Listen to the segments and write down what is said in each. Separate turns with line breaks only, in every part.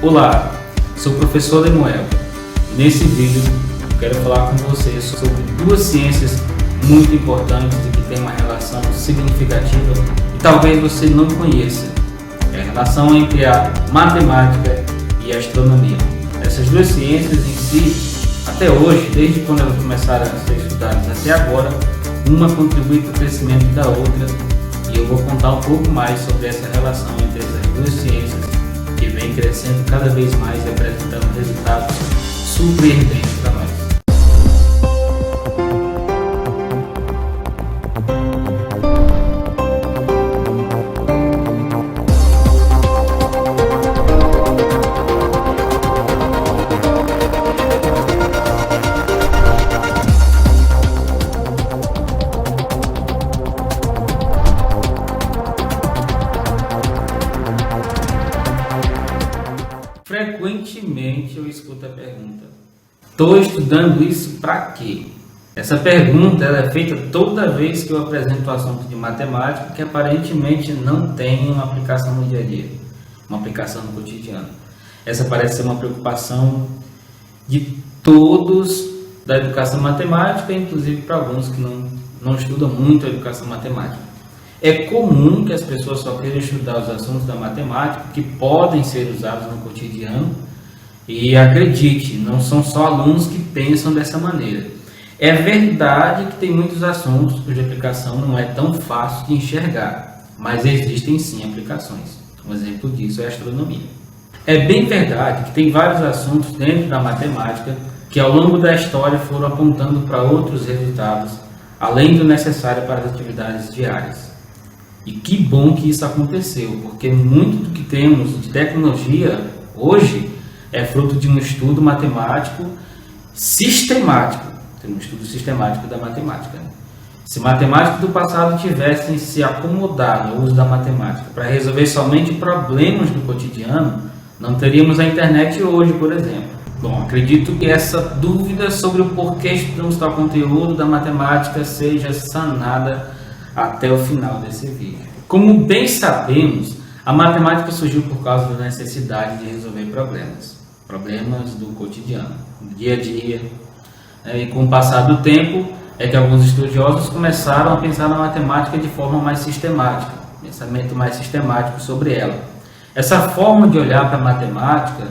Olá, sou o professor Lemuel e nesse vídeo eu quero falar com vocês sobre duas ciências muito importantes e que têm uma relação significativa e talvez você não conheça. É a relação entre a matemática e a astronomia. Essas duas ciências em si, até hoje, desde quando elas começaram a ser estudadas até agora, uma contribui para o crescimento da outra e eu vou contar um pouco mais sobre essa relação entre essas duas ciências que vem crescendo cada vez mais e apresentando resultados surpreendentes para nós. Frequentemente eu escuto a pergunta: estou estudando isso para quê? Essa pergunta ela é feita toda vez que eu apresento o assunto de matemática que aparentemente não tem uma aplicação no dia a dia, uma aplicação no cotidiano. Essa parece ser uma preocupação de todos da educação matemática, inclusive para alguns que não estudam muito a educação matemática. É comum que as pessoas só queiram estudar os assuntos da matemática que podem ser usados no cotidiano e acredite, não são só alunos que pensam dessa maneira. É verdade que tem muitos assuntos cuja aplicação não é tão fácil de enxergar, mas existem sim aplicações. Um exemplo disso é a astronomia. É bem verdade que tem vários assuntos dentro da matemática que ao longo da história foram apontando para outros resultados, além do necessário para as atividades diárias. E que bom que isso aconteceu, porque muito do que temos de tecnologia hoje é fruto de um estudo matemático sistemático. Tem um estudo sistemático da matemática. Se matemáticos do passado tivessem se acomodado ao uso da matemática para resolver somente problemas do cotidiano, não teríamos a internet hoje, por exemplo. Bom, acredito que essa dúvida sobre o porquê estudamos tal conteúdo da matemática seja sanada até o final desse vídeo. Como bem sabemos, a matemática surgiu por causa da necessidade de resolver problemas do cotidiano, do dia a dia. E com o passar do tempo, é que alguns estudiosos começaram a pensar na matemática de forma mais sistemática, pensamento mais sistemático sobre ela. Essa forma de olhar para a matemática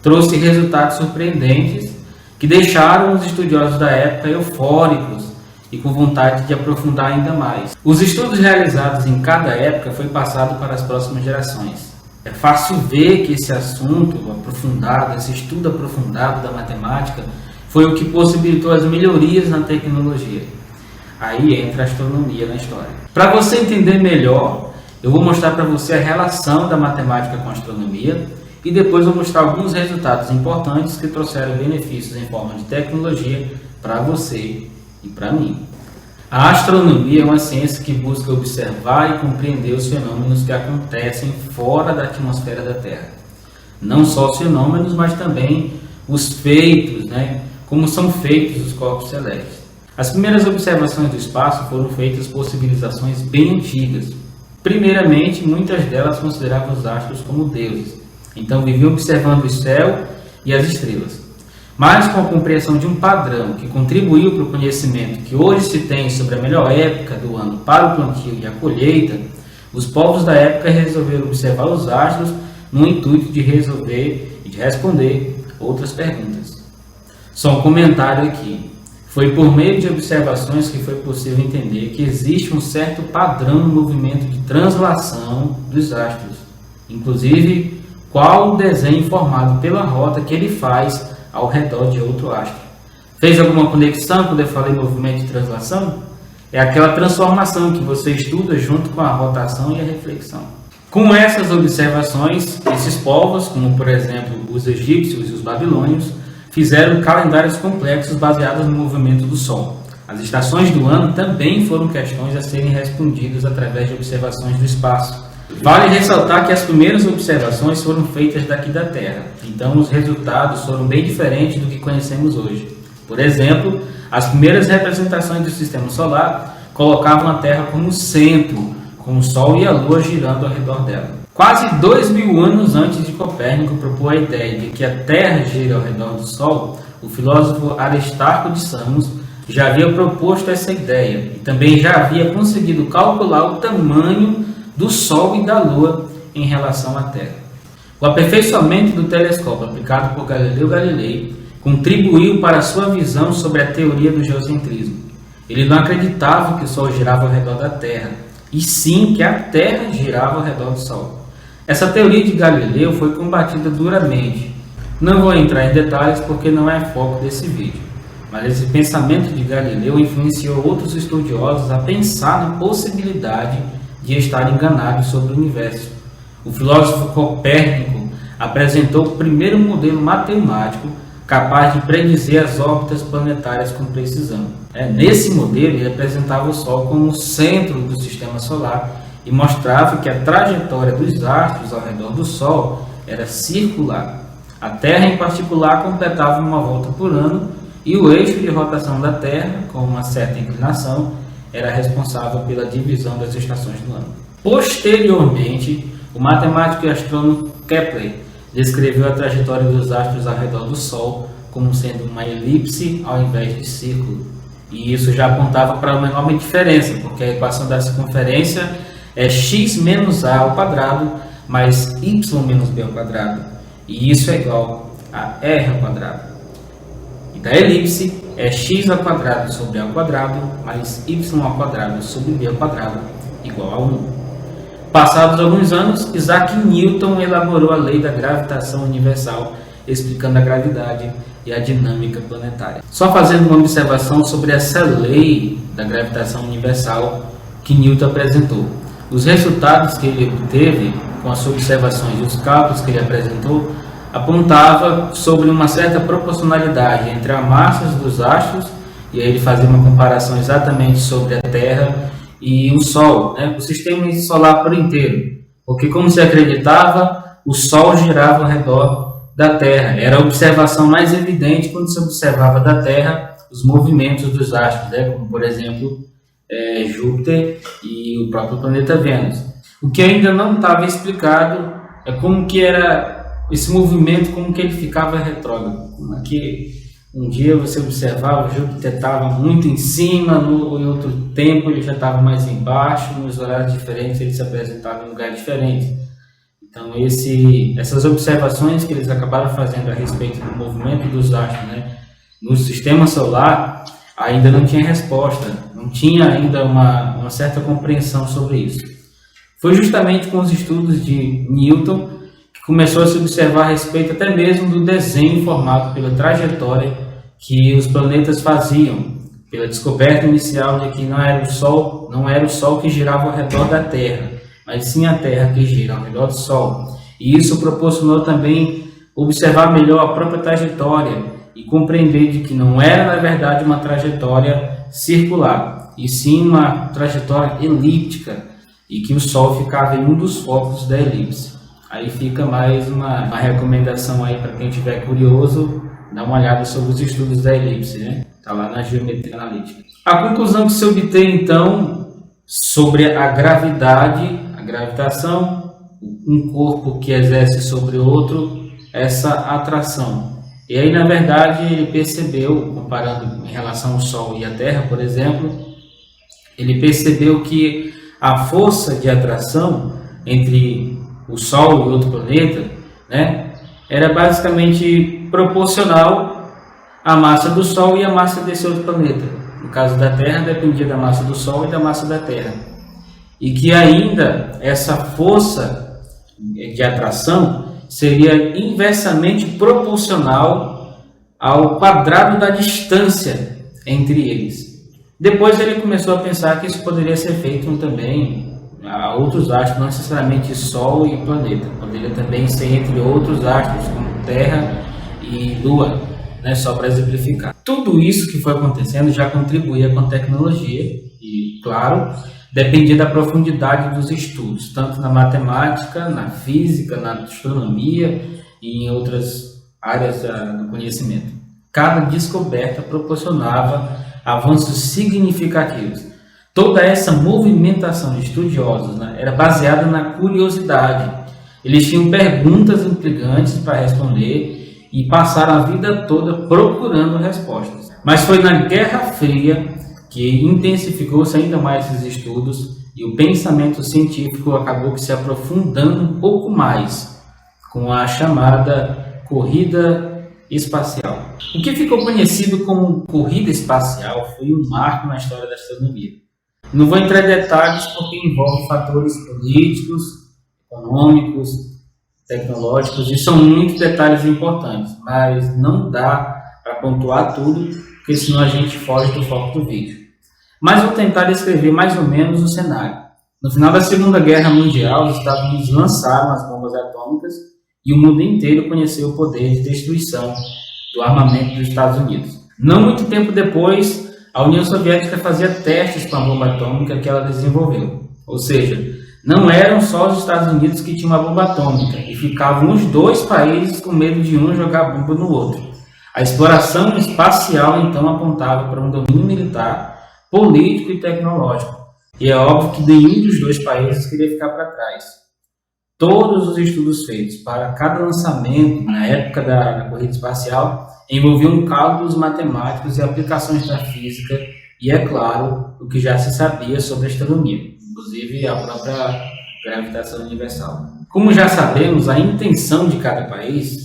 trouxe resultados surpreendentes que deixaram os estudiosos da época eufóricos e com vontade de aprofundar ainda mais. Os estudos realizados em cada época foi passado para as próximas gerações. É fácil ver que esse assunto aprofundado, esse estudo aprofundado da matemática, foi o que possibilitou as melhorias na tecnologia. Aí entra a astronomia na história. Para você entender melhor, eu vou mostrar para você a relação da matemática com a astronomia e depois vou mostrar alguns resultados importantes que trouxeram benefícios em forma de tecnologia para você e para mim. A astronomia é uma ciência que busca observar e compreender os fenômenos que acontecem fora da atmosfera da Terra. Não só os fenômenos, mas também os feitos, como são feitos os corpos celestes. As primeiras observações do espaço foram feitas por civilizações bem antigas. Primeiramente, muitas delas consideravam os astros como deuses. Então viviam observando o céu e as estrelas. Mas com a compreensão de um padrão que contribuiu para o conhecimento que hoje se tem sobre a melhor época do ano para o plantio e a colheita, os povos da época resolveram observar os astros no intuito de resolver e de responder outras perguntas. Só um comentário aqui. Foi por meio de observações que foi possível entender que existe um certo padrão no movimento de translação dos astros, inclusive qual o desenho formado pela rota que ele faz ao redor de outro astro. Fez alguma conexão quando eu falei movimento de translação? É aquela transformação que você estuda junto com a rotação e a reflexão. Com essas observações, esses povos, como por exemplo os egípcios e os babilônios, fizeram calendários complexos baseados no movimento do Sol. As estações do ano também foram questões a serem respondidas através de observações do espaço. Vale ressaltar que as primeiras observações foram feitas daqui da Terra, então os resultados foram bem diferentes do que conhecemos hoje. Por exemplo, as primeiras representações do Sistema Solar colocavam a Terra como centro, com o Sol e a Lua girando ao redor dela. Quase 2000 anos antes de Copérnico propor a ideia de que a Terra gira ao redor do Sol, o filósofo Aristarco de Samos já havia proposto essa ideia e também já havia conseguido calcular o tamanho do Sol e da Lua em relação à Terra. O aperfeiçoamento do telescópio aplicado por Galileu Galilei contribuiu para a sua visão sobre a teoria do geocentrismo. Ele não acreditava que o Sol girava ao redor da Terra, e sim que a Terra girava ao redor do Sol. Essa teoria de Galileu foi combatida duramente. Não vou entrar em detalhes porque não é foco desse vídeo, mas esse pensamento de Galileu influenciou outros estudiosos a pensar na possibilidade de estar enganados sobre o universo. O filósofo Copérnico apresentou o primeiro modelo matemático capaz de predizer as órbitas planetárias com precisão. Nesse modelo, ele apresentava o Sol como o centro do sistema solar e mostrava que a trajetória dos astros ao redor do Sol era circular. A Terra, em particular, completava uma volta por ano e o eixo de rotação da Terra, com uma certa inclinação, era responsável pela divisão das estações do ano. Posteriormente, o matemático e astrônomo Kepler descreveu a trajetória dos astros ao redor do Sol como sendo uma elipse ao invés de círculo. E isso já apontava para uma enorme diferença, porque a equação da circunferência é x menos a ao quadrado mais y menos b ao quadrado. E isso é igual a r ao quadrado. E da elipse é x ao quadrado sobre a ao quadrado mais y ao quadrado sobre b ao quadrado igual a 1. Passados alguns anos, Isaac Newton elaborou a lei da gravitação universal, explicando a gravidade e a dinâmica planetária. Só fazendo uma observação sobre essa lei da gravitação universal que Newton apresentou. Os resultados que ele obteve com as observações e os cálculos que ele apresentou apontava sobre uma certa proporcionalidade entre as massas dos astros, e aí ele fazia uma comparação exatamente sobre a Terra e o Sol, o sistema solar por inteiro, porque como se acreditava, o Sol girava ao redor da Terra. Era a observação mais evidente quando se observava da Terra os movimentos dos astros, como por exemplo Júpiter e o próprio planeta Vênus. O que ainda não estava explicado é como que era esse movimento, como que ele ficava retrógrado. Aqui um dia você observava, o Júpiter estava muito em cima, em outro tempo ele já estava mais embaixo, nos horários diferentes ele se apresentava em lugares diferentes. Então essas observações que eles acabaram fazendo a respeito do movimento dos astros no sistema solar, ainda não tinha resposta, não tinha ainda uma certa compreensão sobre isso. Foi justamente com os estudos de Newton que começou a se observar a respeito até mesmo do desenho formado pela trajetória que os planetas faziam, pela descoberta inicial de que não era o Sol que girava ao redor da Terra, mas sim a Terra que gira ao redor do Sol. E isso proporcionou também observar melhor a própria trajetória e compreender de que não era, na verdade, uma trajetória circular, e sim uma trajetória elíptica, e que o Sol ficava em um dos focos da elipse. Aí fica mais uma recomendação aí para quem estiver curioso, dar uma olhada sobre os estudos da elipse, Está lá na geometria analítica. A conclusão que se obtém, então, sobre a gravidade, a gravitação, um corpo que exerce sobre outro essa atração. E aí, na verdade, ele percebeu, comparando em relação ao Sol e a Terra, por exemplo, ele percebeu que a força de atração entre o Sol e outro planeta, era basicamente proporcional à massa do Sol e à massa desse outro planeta. No caso da Terra, dependia da massa do Sol e da massa da Terra. E que ainda essa força de atração seria inversamente proporcional ao quadrado da distância entre eles. Depois ele começou a pensar que isso poderia ser feito também a outros astros, não necessariamente Sol e planeta. Poderia também ser entre outros astros, como Terra e Lua, só para exemplificar. Tudo isso que foi acontecendo já contribuía com a tecnologia e, claro, dependia da profundidade dos estudos, tanto na matemática, na física, na astronomia e em outras áreas do conhecimento. Cada descoberta proporcionava avanços significativos. Toda essa movimentação de estudiosos era baseada na curiosidade Eles tinham perguntas intrigantes para responder e passaram a vida toda procurando respostas. Mas foi na Guerra Fria que intensificou-se ainda mais esses estudos e o pensamento científico acabou se aprofundando um pouco mais com a chamada corrida espacial. O que ficou conhecido como corrida espacial foi um marco na história da astronomia. Não vou entrar em detalhes porque envolve fatores políticos, econômicos, tecnológicos e são muitos detalhes importantes, mas não dá para pontuar tudo, porque senão a gente foge do foco do vídeo. Mas vou tentar descrever mais ou menos o cenário. No final da Segunda Guerra Mundial, os Estados Unidos lançaram as bombas atômicas e o mundo inteiro conheceu o poder de destruição do armamento dos Estados Unidos. Não muito tempo depois, a União Soviética fazia testes com a bomba atômica que ela desenvolveu. Ou seja, não eram só os Estados Unidos que tinham uma bomba atômica e ficavam os dois países com medo de um jogar bomba no outro. A exploração espacial então apontava para um domínio militar, político e tecnológico. E é óbvio que nenhum dos dois países queria ficar para trás. Todos os estudos feitos para cada lançamento, na época da corrida espacial, envolviam cálculos matemáticos e aplicações da física e, é claro, o que já se sabia sobre a astronomia, inclusive a própria gravitação universal. Como já sabemos, a intenção de cada país,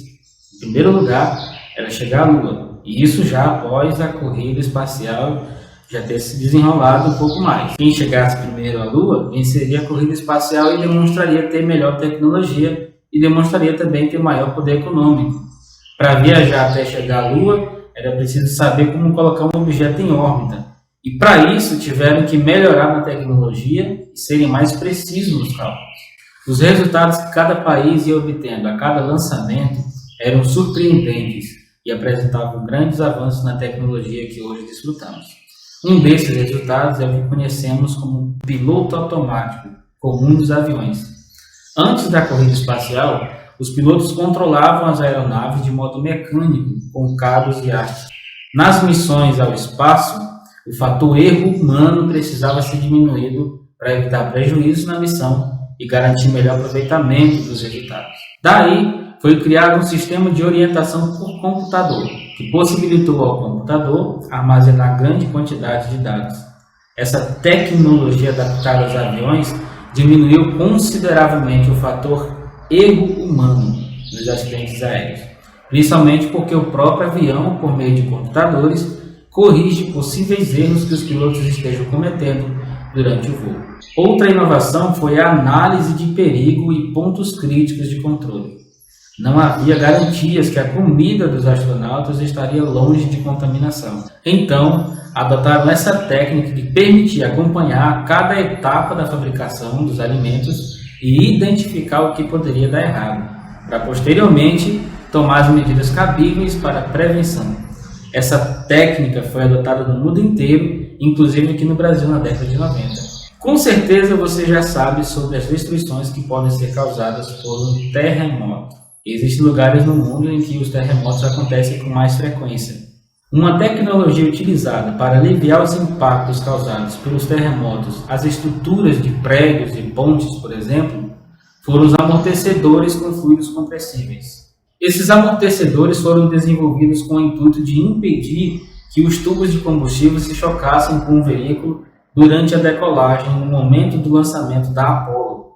em primeiro lugar, era chegar à Lua, e isso já após a corrida espacial já ter se desenrolado um pouco mais. Quem chegasse primeiro à Lua venceria a corrida espacial e demonstraria ter melhor tecnologia e demonstraria também ter maior poder econômico. Para viajar até chegar à Lua, era preciso saber como colocar um objeto em órbita. E para isso tiveram que melhorar na tecnologia e serem mais precisos nos cálculos. Os resultados que cada país ia obtendo a cada lançamento eram surpreendentes e apresentavam grandes avanços na tecnologia que hoje desfrutamos. Um desses resultados é o que conhecemos como piloto automático comum dos aviões. Antes da corrida espacial, os pilotos controlavam as aeronaves de modo mecânico, com cabos e hastes. Nas missões ao espaço, o fator erro humano precisava ser diminuído para evitar prejuízos na missão e garantir melhor aproveitamento dos resultados. Daí, foi criado um sistema de orientação por computador, que possibilitou ao computador armazenar grande quantidade de dados. Essa tecnologia adaptada aos aviões diminuiu consideravelmente o fator erro humano nos acidentes aéreos, principalmente porque o próprio avião, por meio de computadores, corrige possíveis erros que os pilotos estejam cometendo durante o voo. Outra inovação foi a análise de perigo e pontos críticos de controle. Não havia garantias que a comida dos astronautas estaria longe de contaminação. Então, adotaram essa técnica que permitia acompanhar cada etapa da fabricação dos alimentos e identificar o que poderia dar errado, para posteriormente tomar as medidas cabíveis para a prevenção. Essa técnica foi adotada no mundo inteiro, inclusive aqui no Brasil na década de 90. Com certeza você já sabe sobre as destruições que podem ser causadas por um terremoto. Existem lugares no mundo em que os terremotos acontecem com mais frequência. Uma tecnologia utilizada para aliviar os impactos causados pelos terremotos às estruturas de prédios e pontes, por exemplo, foram os amortecedores com fluidos compressíveis. Esses amortecedores foram desenvolvidos com o intuito de impedir que os tubos de combustível se chocassem com o veículo durante a decolagem no momento do lançamento da Apollo,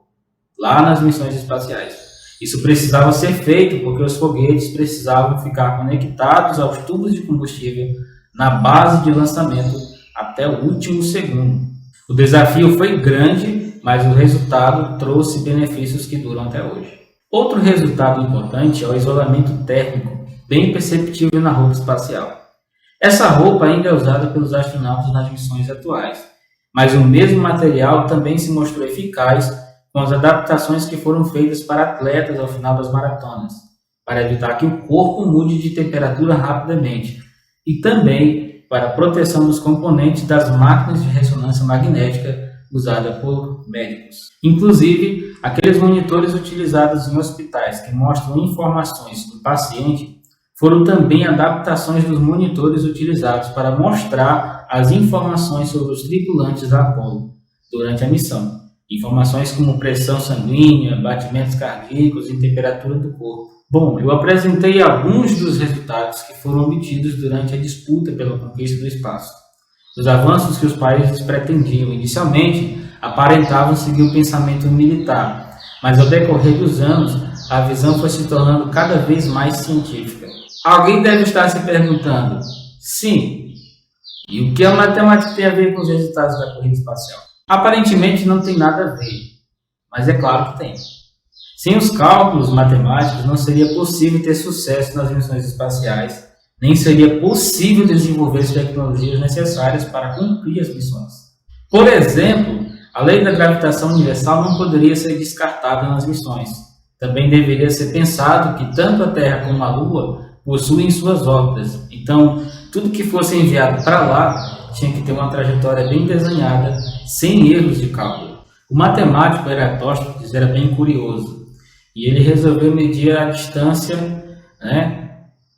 lá nas missões espaciais. Isso precisava ser feito porque os foguetes precisavam ficar conectados aos tubos de combustível na base de lançamento até o último segundo. O desafio foi grande, mas o resultado trouxe benefícios que duram até hoje. Outro resultado importante é o isolamento térmico, bem perceptível na roupa espacial. Essa roupa ainda é usada pelos astronautas nas missões atuais, mas o mesmo material também se mostrou eficaz com as adaptações que foram feitas para atletas ao final das maratonas, para evitar que o corpo mude de temperatura rapidamente, e também para a proteção dos componentes das máquinas de ressonância magnética usadas por médicos. Inclusive, aqueles monitores utilizados em hospitais que mostram informações do paciente foram também adaptações dos monitores utilizados para mostrar as informações sobre os tripulantes da Apollo durante a missão. Informações como pressão sanguínea, batimentos cardíacos e temperatura do corpo. Bom, eu apresentei alguns dos resultados que foram obtidos durante a disputa pela conquista do espaço. Os avanços que os países pretendiam inicialmente aparentavam seguir o pensamento militar, mas ao decorrer dos anos, a visão foi se tornando cada vez mais científica. Alguém deve estar se perguntando, sim, e o que a matemática tem a ver com os resultados da corrida espacial? Aparentemente não tem nada a ver, mas é claro que tem. Sem os cálculos matemáticos não seria possível ter sucesso nas missões espaciais, nem seria possível desenvolver as tecnologias necessárias para cumprir as missões. Por exemplo, a lei da gravitação universal não poderia ser descartada nas missões. Também deveria ser pensado que tanto a Terra como a Lua possuem suas órbitas. Então, tudo que fosse enviado para lá tinha que ter uma trajetória bem desenhada, sem erros de cálculo. O matemático Eratóstenes era bem curioso e ele resolveu medir a distância,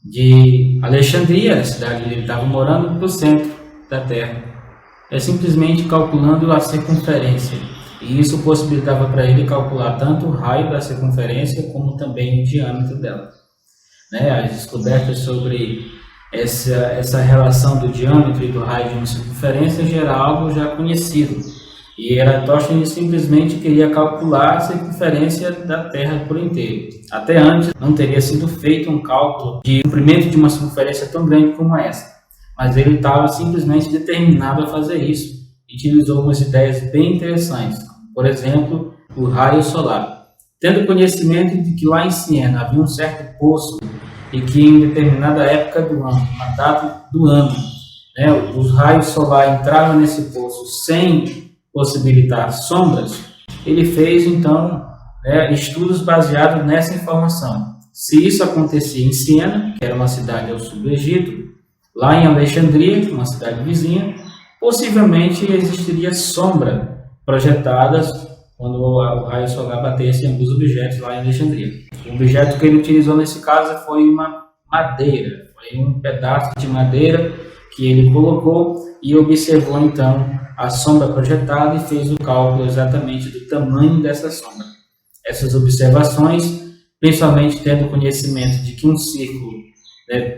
de Alexandria, a cidade onde ele estava morando, para o centro da Terra. Simplesmente calculando a circunferência. E isso possibilitava para ele calcular tanto o raio da circunferência como também o diâmetro dela. As descobertas sobre essa relação do diâmetro e do raio de uma circunferência já era algo já conhecido. E Eratóstenes simplesmente queria calcular a circunferência da Terra por inteiro. Até antes não teria sido feito um cálculo de comprimento de uma circunferência tão grande como essa. Mas ele estava simplesmente determinado a fazer isso. E utilizou umas ideias bem interessantes, por exemplo, o raio solar. Tendo conhecimento de que lá em Siena havia um certo poço e que em determinada época do ano, uma data do ano, os raios solares entravam nesse poço sem possibilitar sombras, ele fez então estudos baseados nessa informação. Se isso acontecia em Siena, que era uma cidade ao sul do Egito, lá em Alexandria, uma cidade vizinha, possivelmente existiria sombra projetadas quando o raio solar batesse em alguns objetos lá em Alexandria. O objeto que ele utilizou nesse caso foi uma madeira, foi um pedaço de madeira que ele colocou e observou então a sombra projetada e fez o cálculo exatamente do tamanho dessa sombra. Essas observações, principalmente tendo conhecimento de que um círculo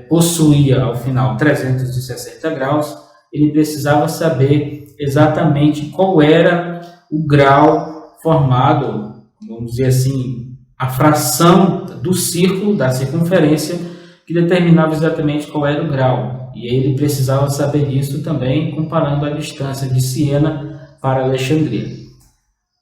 possuía ao final 360 graus, ele precisava saber exatamente qual era o grau formado, vamos dizer assim, a fração do círculo, da circunferência, que determinava exatamente qual era o grau. E ele precisava saber disso também, comparando a distância de Siena para Alexandria.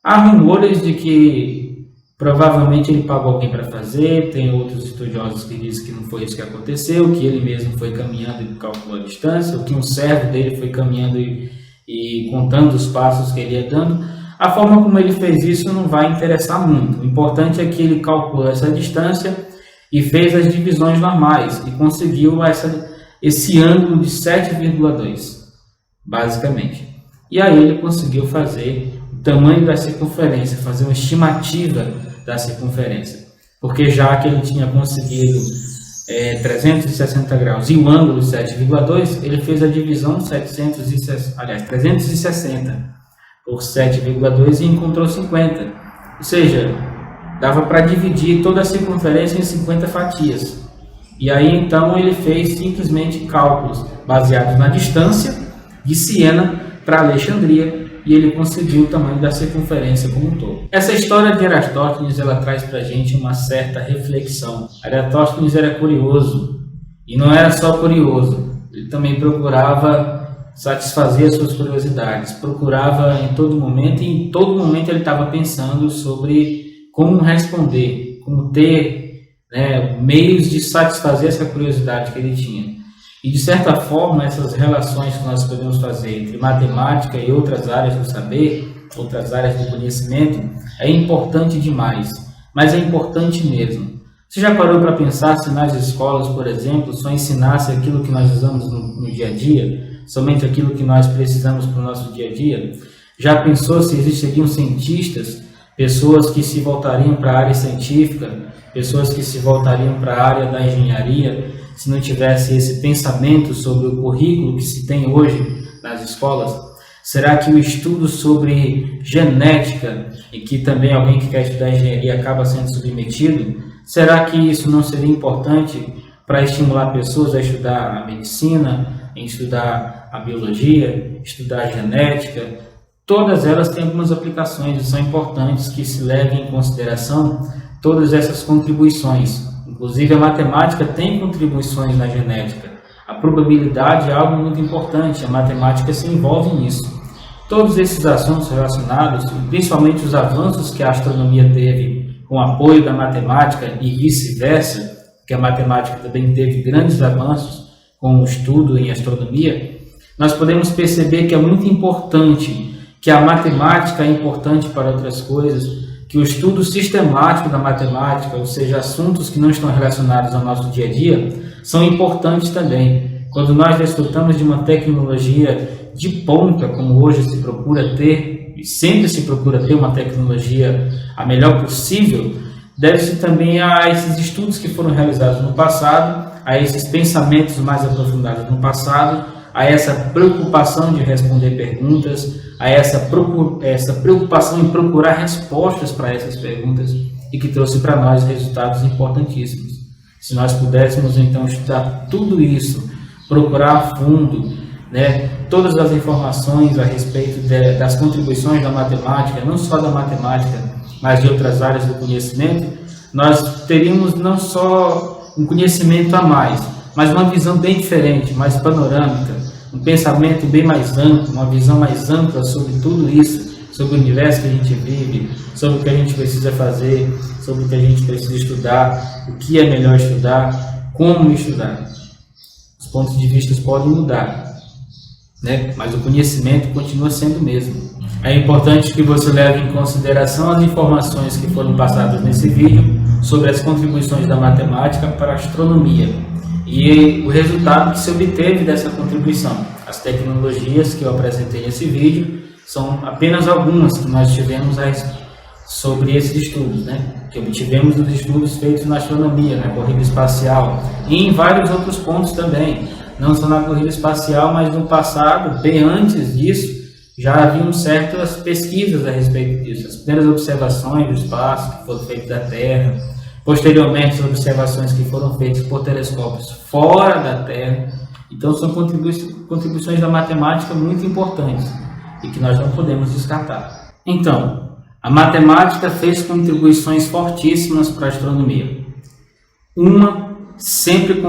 Há rumores de que provavelmente ele pagou alguém para fazer, tem outros estudiosos que dizem que não foi isso que aconteceu, que ele mesmo foi caminhando e calculou a distância, ou que um servo dele foi caminhando e contando os passos que ele ia dando. A forma como ele fez isso não vai interessar muito. O importante é que ele calculou essa distância e fez as divisões normais e conseguiu esse ângulo de 7,2, basicamente. E aí ele conseguiu fazer o tamanho da circunferência, fazer uma estimativa da circunferência. Porque já que ele tinha conseguido 360 graus e o ângulo de 7,2, ele fez a divisão 360 por 7,2 e encontrou 50. Ou seja, dava para dividir toda a circunferência em 50 fatias. E aí então ele fez simplesmente cálculos baseados na distância de Siena para Alexandria e ele conseguiu o tamanho da circunferência como um todo. Essa história de Eratóstenes ela traz para a gente uma certa reflexão. Eratóstenes era curioso e não era só curioso, ele também procurava satisfazer as suas curiosidades, procurava em todo momento, e em todo momento ele estava pensando sobre como responder, como ter meios de satisfazer essa curiosidade que ele tinha. E de certa forma, essas relações que nós podemos fazer entre matemática e outras áreas do saber, outras áreas do conhecimento, é importante demais, mas é importante mesmo. Você já parou para pensar se nas escolas, por exemplo, só ensinasse aquilo que nós usamos no dia a dia, somente aquilo que nós precisamos para o nosso dia a dia? Já pensou se existiriam cientistas, pessoas que se voltariam para a área científica, pessoas que se voltariam para a área da engenharia, se não tivesse esse pensamento sobre o currículo que se tem hoje nas escolas? Será que o estudo sobre genética, e que também alguém que quer estudar engenharia acaba sendo submetido, será que isso não seria importante para estimular pessoas a estudar a medicina, a estudar a biologia, estudar a genética? Todas elas têm algumas aplicações e são importantes que se levem em consideração todas essas contribuições. Inclusive a matemática tem contribuições na genética. A probabilidade é algo muito importante, a matemática se envolve nisso. Todos esses assuntos relacionados, principalmente os avanços que a astronomia teve com o apoio da matemática e vice-versa, que a matemática também teve grandes avanços com o estudo em astronomia, nós podemos perceber que é muito importante, que a matemática é importante para outras coisas, que o estudo sistemático da matemática, ou seja, assuntos que não estão relacionados ao nosso dia a dia, são importantes também. Quando nós desfrutamos de uma tecnologia de ponta, como hoje se procura ter, e sempre se procura ter uma tecnologia a melhor possível, deve-se também a esses estudos que foram realizados no passado, a esses pensamentos mais aprofundados no passado, a essa preocupação de responder perguntas, a essa preocupação em procurar respostas para essas perguntas e que trouxe para nós resultados importantíssimos. Se nós pudéssemos então estudar tudo isso, procurar a fundo, todas as informações a respeito das contribuições da matemática, não só da matemática, mas de outras áreas do conhecimento, nós teríamos não só um conhecimento a mais, mas uma visão bem diferente, mais panorâmica, um pensamento bem mais amplo, uma visão mais ampla sobre tudo isso, sobre o universo que a gente vive, sobre o que a gente precisa fazer, sobre o que a gente precisa estudar, o que é melhor estudar, como estudar. Os pontos de vista podem mudar, mas o conhecimento continua sendo o mesmo. É importante que você leve em consideração as informações que foram passadas nesse vídeo sobre as contribuições da matemática para a astronomia e o resultado que se obteve dessa contribuição. As tecnologias que eu apresentei nesse vídeo são apenas algumas que nós tivemos sobre esses estudos, que obtivemos dos estudos feitos na astronomia, na corrida espacial e em vários outros pontos também. Não só na corrida espacial, mas no passado, bem antes disso, já haviam certas pesquisas a respeito disso. As primeiras observações do espaço que foram feitas da Terra, posteriormente as observações que foram feitas por telescópios fora da Terra. Então são contribuições da matemática muito importantes e que nós não podemos descartar. Então, a matemática fez contribuições fortíssimas para a astronomia. Uma sempre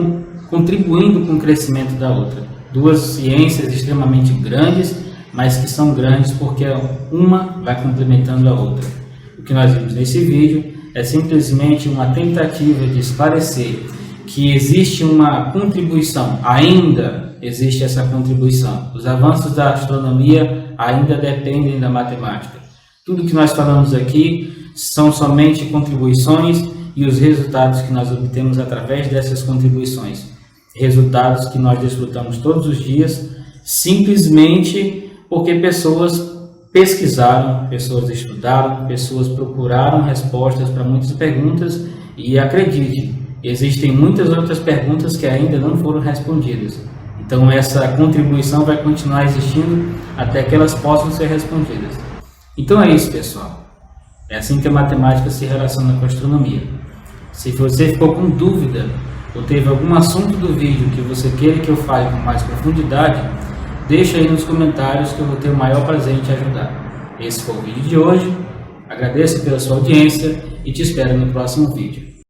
contribuindo com o crescimento da outra. Duas ciências extremamente grandes, mas que são grandes porque uma vai complementando a outra. O que nós vimos nesse vídeo é simplesmente uma tentativa de esclarecer que existe uma contribuição, ainda existe essa contribuição. Os avanços da astronomia ainda dependem da matemática. Tudo que nós falamos aqui são somente contribuições e os resultados que nós obtemos através dessas contribuições. Resultados que nós desfrutamos todos os dias, simplesmente porque pessoas pesquisaram, pessoas estudaram, pessoas procuraram respostas para muitas perguntas e acredite, existem muitas outras perguntas que ainda não foram respondidas. Então essa contribuição vai continuar existindo até que elas possam ser respondidas. Então é isso, pessoal. É assim que a matemática se relaciona com a astronomia. Se você ficou com dúvida ou teve algum assunto do vídeo que você queira que eu fale com mais profundidade, deixa aí nos comentários que eu vou ter o maior prazer em te ajudar. Esse foi o vídeo de hoje. Agradeço pela sua audiência e te espero no próximo vídeo.